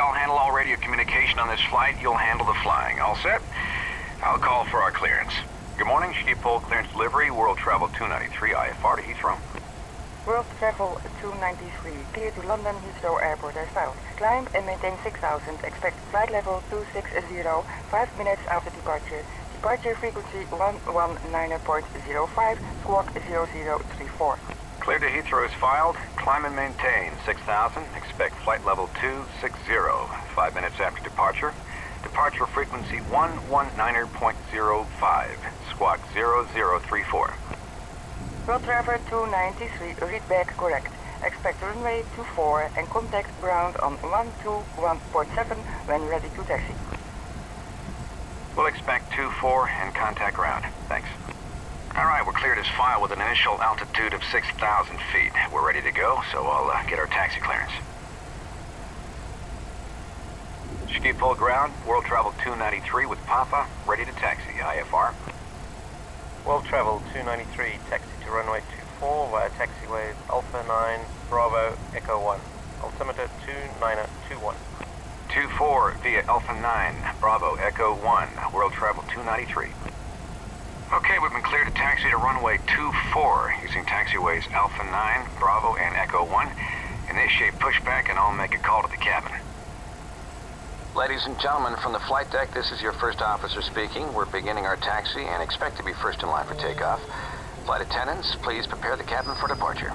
I'll handle all radio communication on this flight. You'll handle the flying. All set? I'll call for our clearance. Good morning, Schiphol clearance delivery, World Travel 293 IFR to Heathrow. World Travel 293, clear to London Heathrow Airport as filed. Climb and maintain 6000, expect flight level 260, 5 minutes after departure. Departure frequency 119.05, squawk 0034. Clear to Heathrow is filed. Climb and maintain 6000, expect flight level 260, 5 minutes after departure. Departure frequency 119.05, squawk 0034. World Travel 293, read back correct. Expect runway 24 and contact ground on 121.7 when ready to taxi. We'll expect 24 and contact ground. Thanks. All right, we're cleared as file with an initial altitude of 6,000 feet. We're ready to go, so I'll get our taxi clearance. Schiphol ground, World Travel 293 with Papa, ready to taxi, IFR. World Travel 293, taxi to runway 24 via taxiways Alpha 9, Bravo, Echo 1. Altimeter 2921. 24 via Alpha 9, Bravo, Echo 1, World Travel 293. Okay, we've been cleared to taxi to runway 24 using taxiways Alpha 9, Bravo, and Echo 1. Initiate pushback and I'll make a call to the cabin. Ladies and gentlemen, from the flight deck, this is your first officer speaking. We're beginning our taxi and expect to be first in line for takeoff. Flight attendants, please prepare the cabin for departure.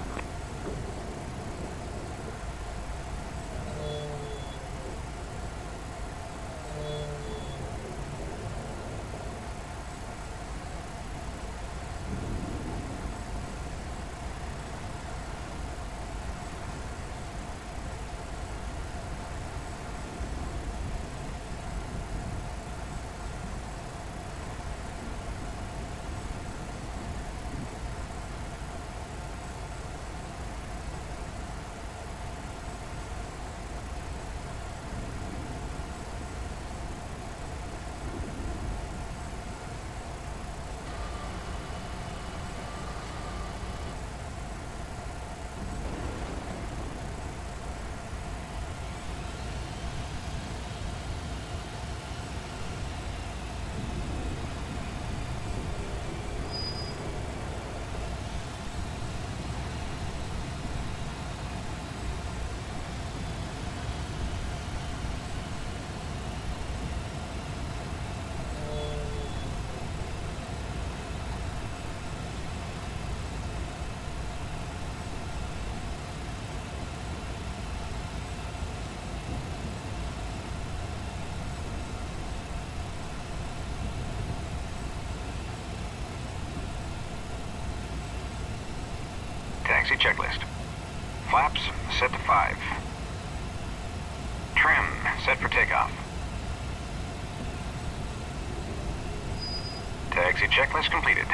Taxi checklist. Flaps set to 5. Trim set for takeoff. Taxi checklist completed.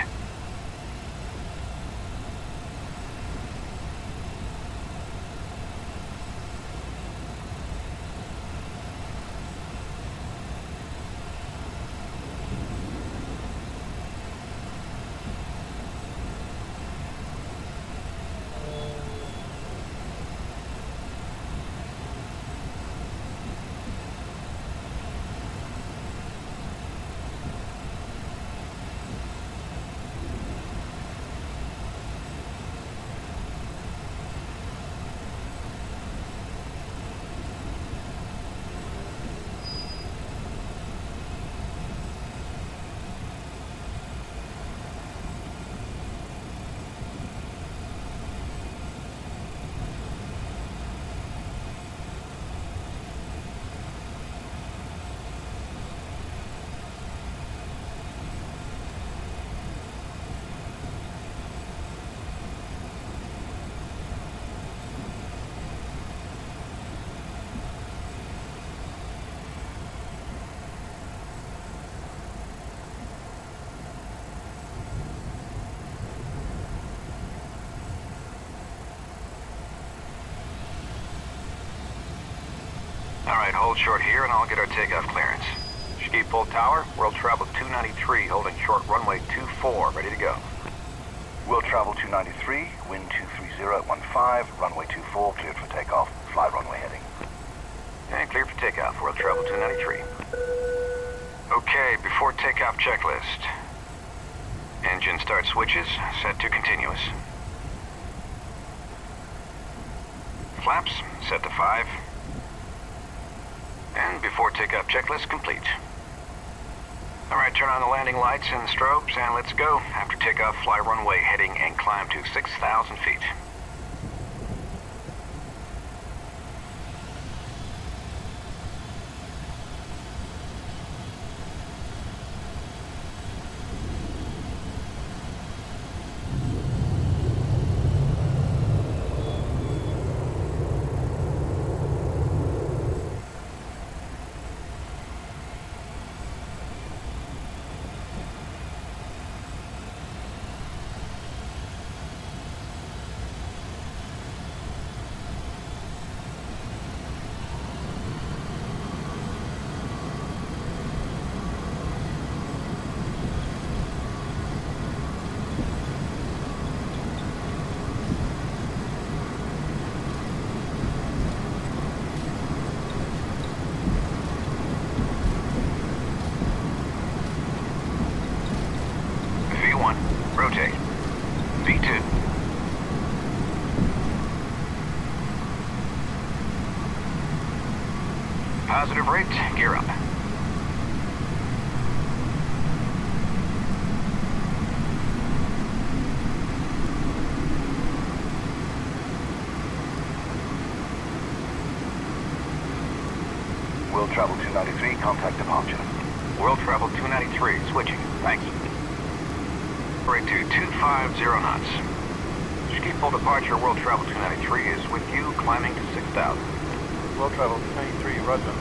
All right, hold short here and I'll get our takeoff clearance. Schiphol Tower, World Travel 293, holding short runway 24, ready to go. World Travel 293, wind 230 at 15, runway 24, cleared for takeoff. Fly runway heading. And clear for takeoff. World Travel 293. Okay, before takeoff checklist. Engine start switches set to continuous. Flaps set to 5. And before takeoff checklist complete. Alright, turn on the landing lights and strobes and let's go. After takeoff, fly runway heading and climb to 6,000 feet. Rotate. V2. Positive rate, gear up. World Travel 293, contact departure. World Travel 293, switching. Thanks. Rate to 250 knots. Ski full departure, World Travel 293 is with you, climbing to 6,000. World Travel 293, roger.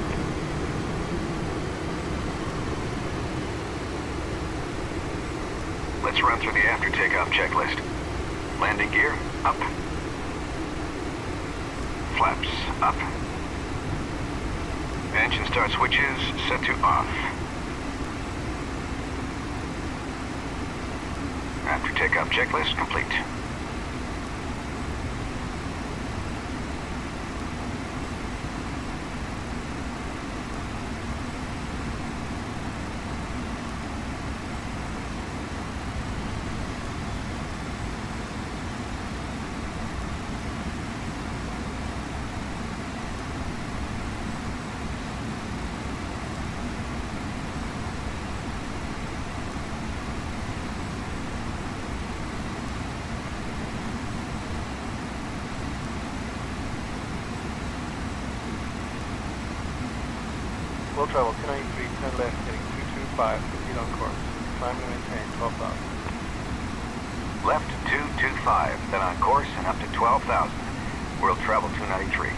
Let's run through the after takeoff checklist. Landing gear, up. Flaps, up. Engine start switches set to off. After takeoff checklist complete. World Travel 293, turn left, heading 225, proceed on course. Climb and maintain 12,000. Left 225, then on course and up to 12,000. World Travel 293.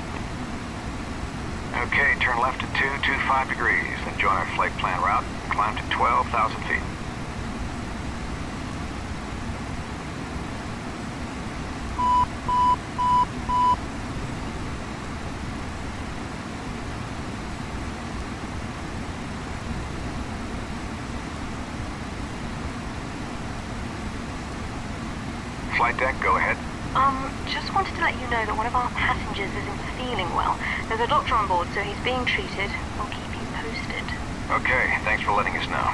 Okay, turn left at 225 degrees, then join our flight plan route and climb to 12,000 feet. Flight deck, go ahead. Just wanted to let you know that one of our passengers isn't feeling well. There's a doctor on board, so he's being treated. We'll keep you posted. Okay, thanks for letting us know.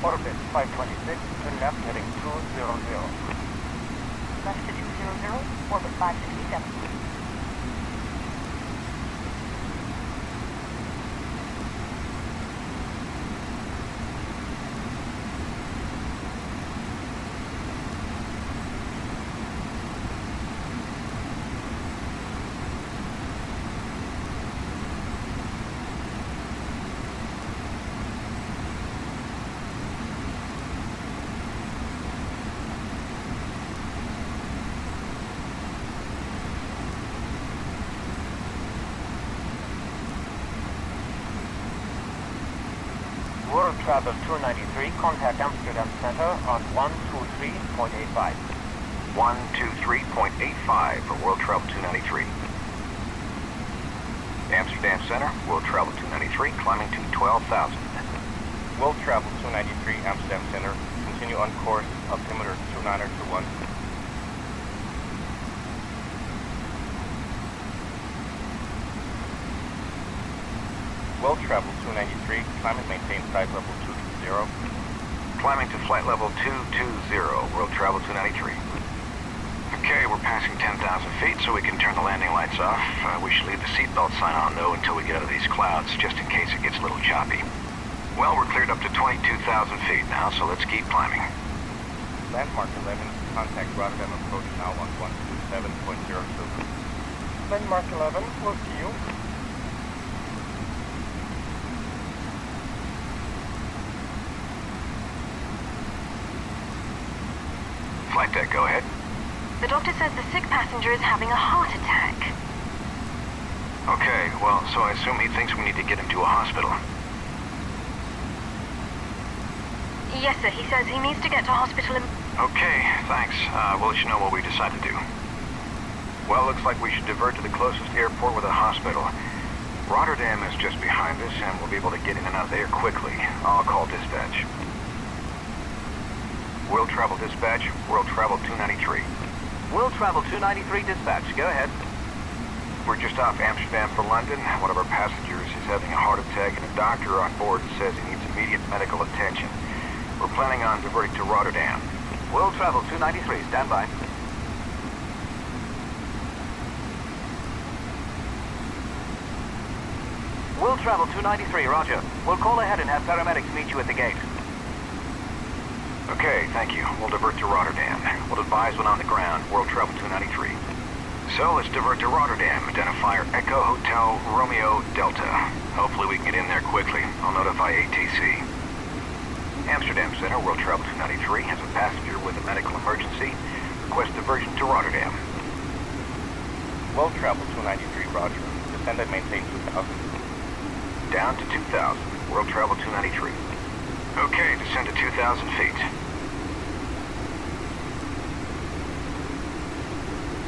Orbit 526, turn left, heading 200. Left to 200, orbit 567. World Travel 293, contact Amsterdam Center on 123.85. 123.85 for World Travel 293. Amsterdam Center, World Travel 293, climbing to 12,000. World Travel 293, Amsterdam Center, continue on course, altimeter 290. 2921. Well travel 293, climb and maintain flight level 220. Climbing to flight level 220, world travel 293. Okay, we're passing 10,000 feet, so we can turn the landing lights off. We should leave the seatbelt sign on, though, until we get out of these clouds, just in case it gets a little choppy. Well, we're cleared up to 22,000 feet now, so let's keep climbing. Landmark 11, contact Rotterdam approach now on 127.02. Landmark 11, we'll see you. Flight deck, go ahead. The doctor says the sick passenger is having a heart attack. Okay, well, so I assume he thinks we need to get him to a hospital. Yes, sir. He says he needs to get to hospital in... Okay, thanks. We'll let you know what we decide to do. Well, looks like we should divert to the closest airport with a hospital. Rotterdam is just behind us, and we'll be able to get in and out of there quickly. I'll call dispatch. World Travel Dispatch, World Travel 293. World Travel 293 dispatch, go ahead. We're just off Amsterdam for London. One of our passengers is having a heart attack, and a doctor on board says he needs immediate medical attention. We're planning on diverting to Rotterdam. World Travel 293, stand by. World Travel 293, roger. We'll call ahead and have paramedics meet you at the gate. Okay, thank you. We'll divert to Rotterdam. We'll advise when on the ground. World Travel 293. So let's divert to Rotterdam. Identifier Echo Hotel Romeo Delta. Hopefully we can get in there quickly. I'll notify ATC. Amsterdam Center, World Travel 293, has a passenger with a medical emergency. Request diversion to Rotterdam. Well travel 293, roger. Descend and maintain 2,000. Down to 2,000. World Travel 293. Okay, descend to 2,000 feet.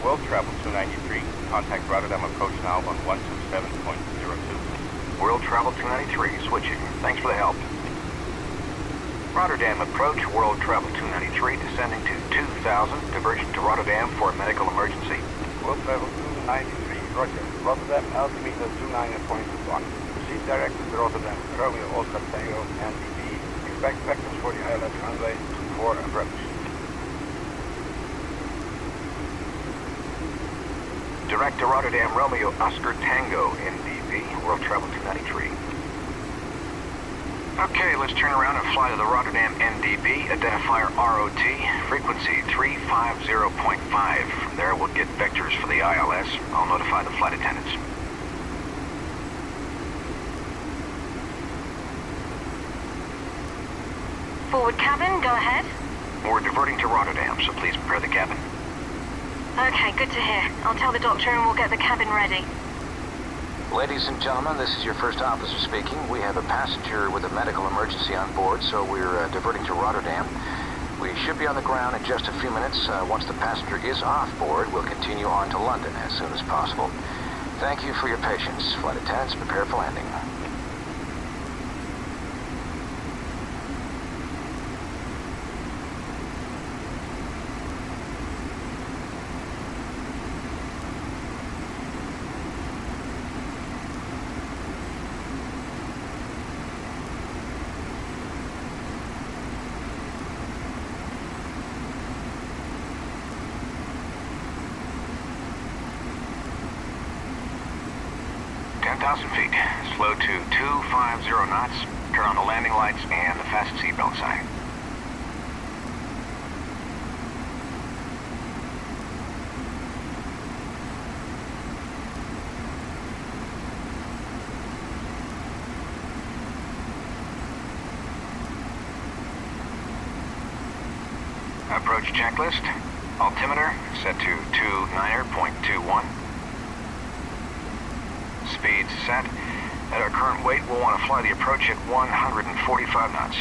World travel 293, contact Rotterdam approach now on 127.02. World Travel 293, switching. Thanks for the help. Rotterdam approach, World Travel 293, descending to 2,000, diversion to Rotterdam for a medical emergency. World Travel 293, roger. Rotterdam altimeter 29.1. Proceed directly to Rotterdam, Romeo Oscar Tango, NDB. Expect vectors for the ILS runway 24 approach. Direct to Rotterdam, Romeo Oscar Tango, NDB, World Travel 293. Okay, let's turn around and fly to the Rotterdam NDB, identifier ROT, frequency 350.5. From there, we'll get vectors for the ILS. I'll notify the flight attendants. Forward cabin, go ahead. We're diverting to Rotterdam, so please prepare the cabin. Okay, good to hear. I'll tell the doctor and we'll get the cabin ready. Ladies and gentlemen, this is your first officer speaking. We have a passenger with a medical emergency on board, so we're diverting to Rotterdam. We should be on the ground in just a few minutes. Once the passenger is off board, we'll continue on to London as soon as possible. Thank you for your patience. Flight attendants, prepare for landing. Feet. Slow to 250 knots. Turn on the landing lights and the fasten seatbelt sign. Approach checklist. Altimeter set to 29.21. Speeds set. At our current weight, we'll want to fly the approach at 145 knots.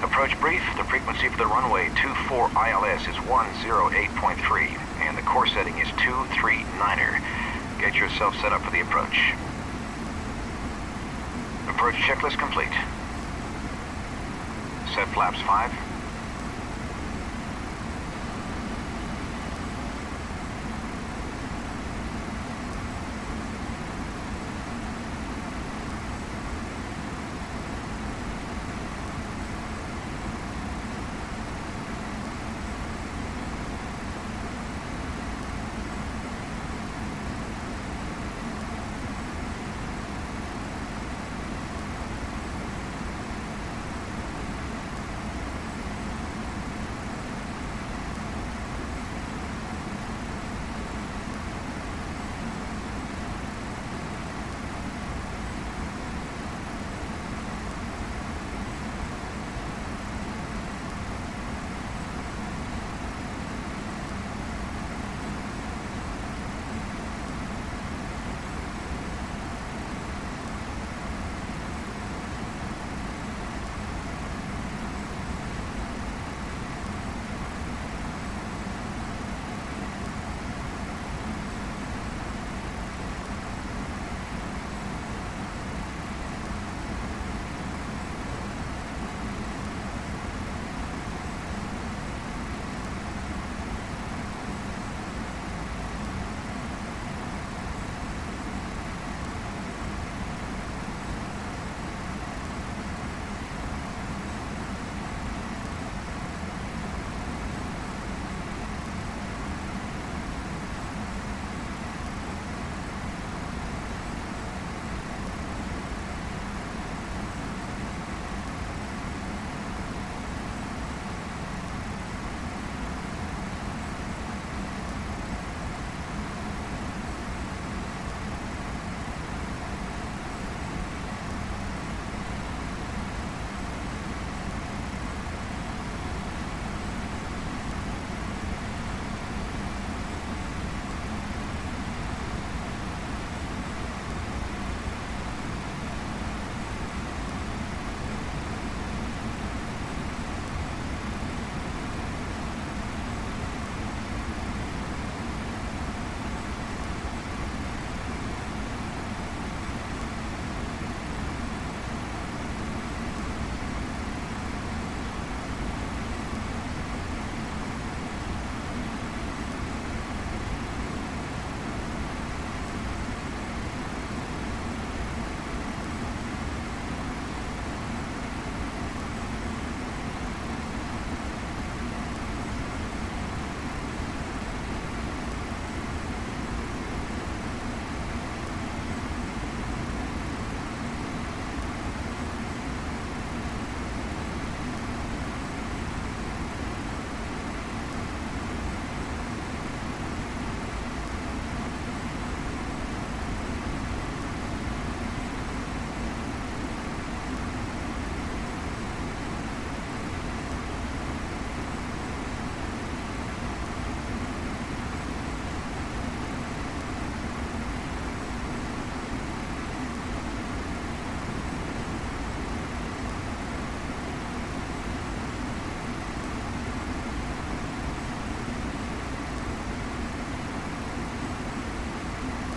Approach brief. The frequency for the runway 24 ILS is 108.3, and the course setting is 239er. Get yourself set up for the approach. Approach checklist complete. Set flaps 5.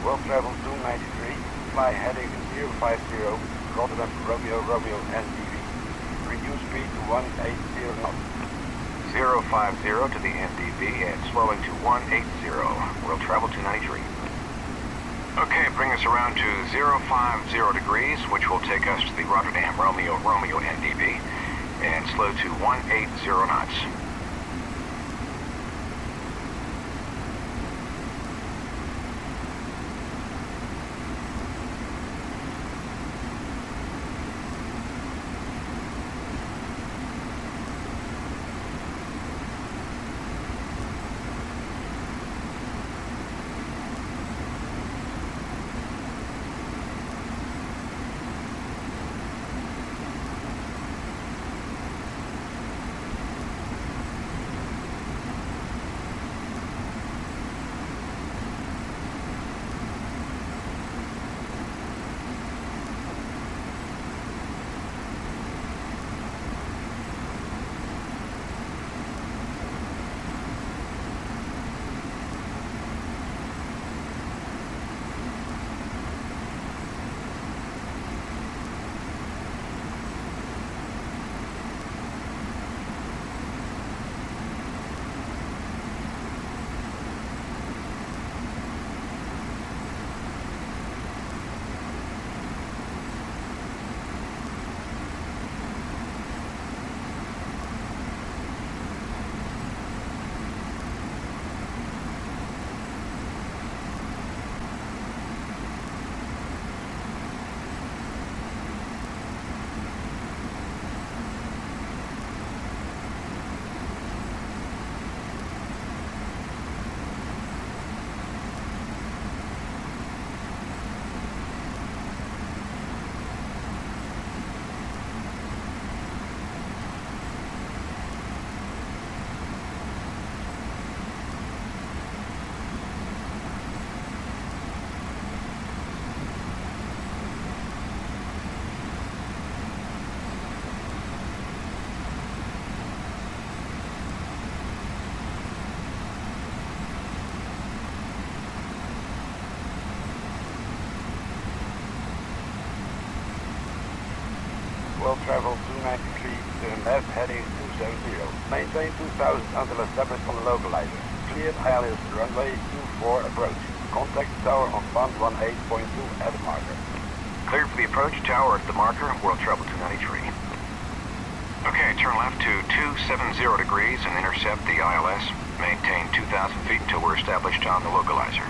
Well traveled 293, fly heading 050, Rotterdam Romeo Romeo NDV. Reduce speed to 180 knots. 050 to the NDV and slowing to 180. World travel 293. Okay, bring us around to 050 degrees, which will take us to the Rotterdam Romeo Romeo NDV, and slow to 180 knots. 293, turn left heading 270. Maintain 2000 until established on the localizer. Cleared ILS runway 24 approach. Contact tower on band 18.2 at the marker. Cleared for the approach tower at the marker, world travel 293. Okay, turn left to 270 degrees and intercept the ILS. Maintain 2,000 feet until we're established on the localizer.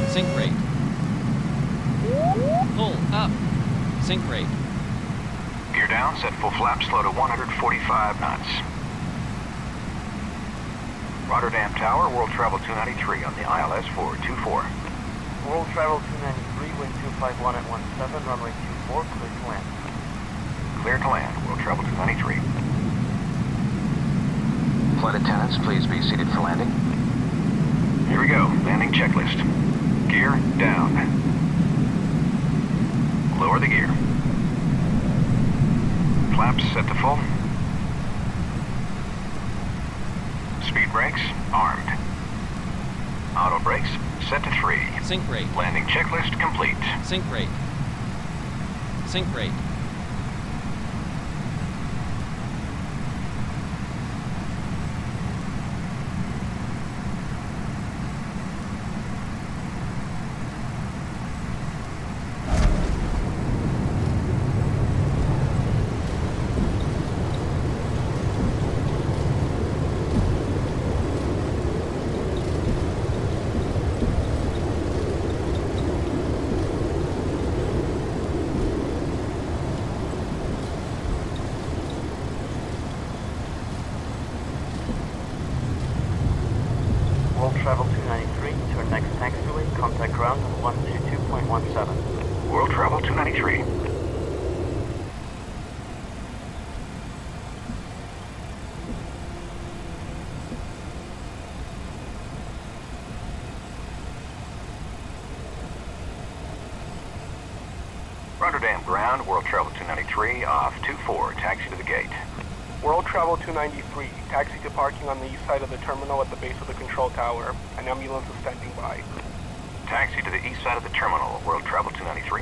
Sink rate. Pull up. Sink rate. Gear down, set full flaps, slow to 145 knots. Rotterdam Tower, world travel 293 on the ILS 424. World travel 293, wind 251 at 17, runway 24, clear to land. Clear to land, world travel 293. Flight attendants, please be seated for landing. Here we go, landing checklist. Gear down. Lower the gear. Flaps set to full. Speed brakes armed. Auto brakes set to 3. Sink rate. Landing checklist complete. Sink rate. Sink rate. World travel 293, turn next taxiway, contact ground on 122.17. World travel 293. Rotterdam ground, world travel 293, off 24, taxi to the gate. World Travel 293, taxi to parking on the east side of the terminal at the base of the control tower. An ambulance is standing by. Taxi to the east side of the terminal, world travel 293.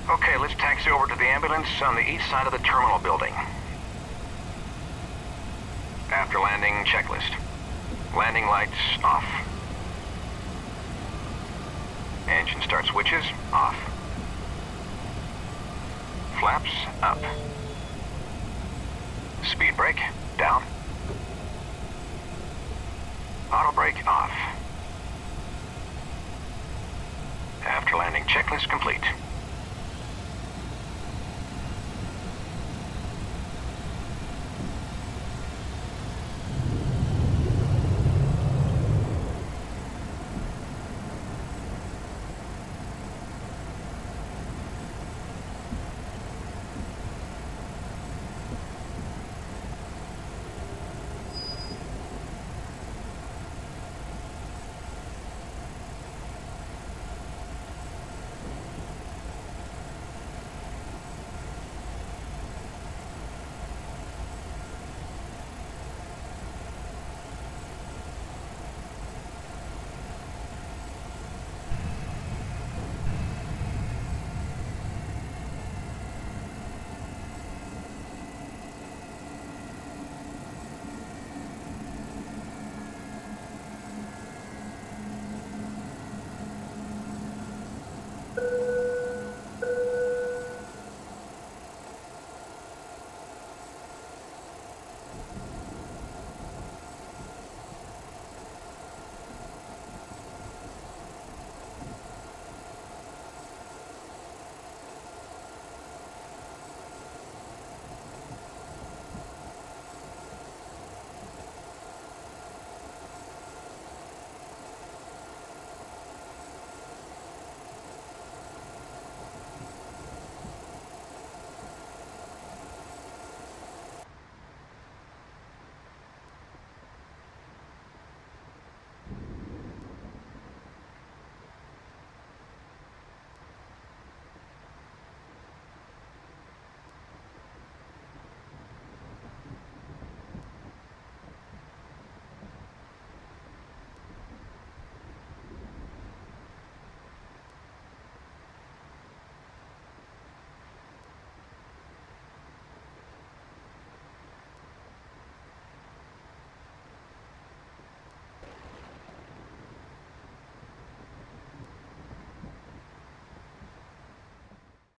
Okay, let's taxi over to the ambulance on the east side of the terminal building. After landing, checklist. Landing lights off. Engine start switches off. Flaps up. Speed brake down. Auto brake off. After landing checklist complete.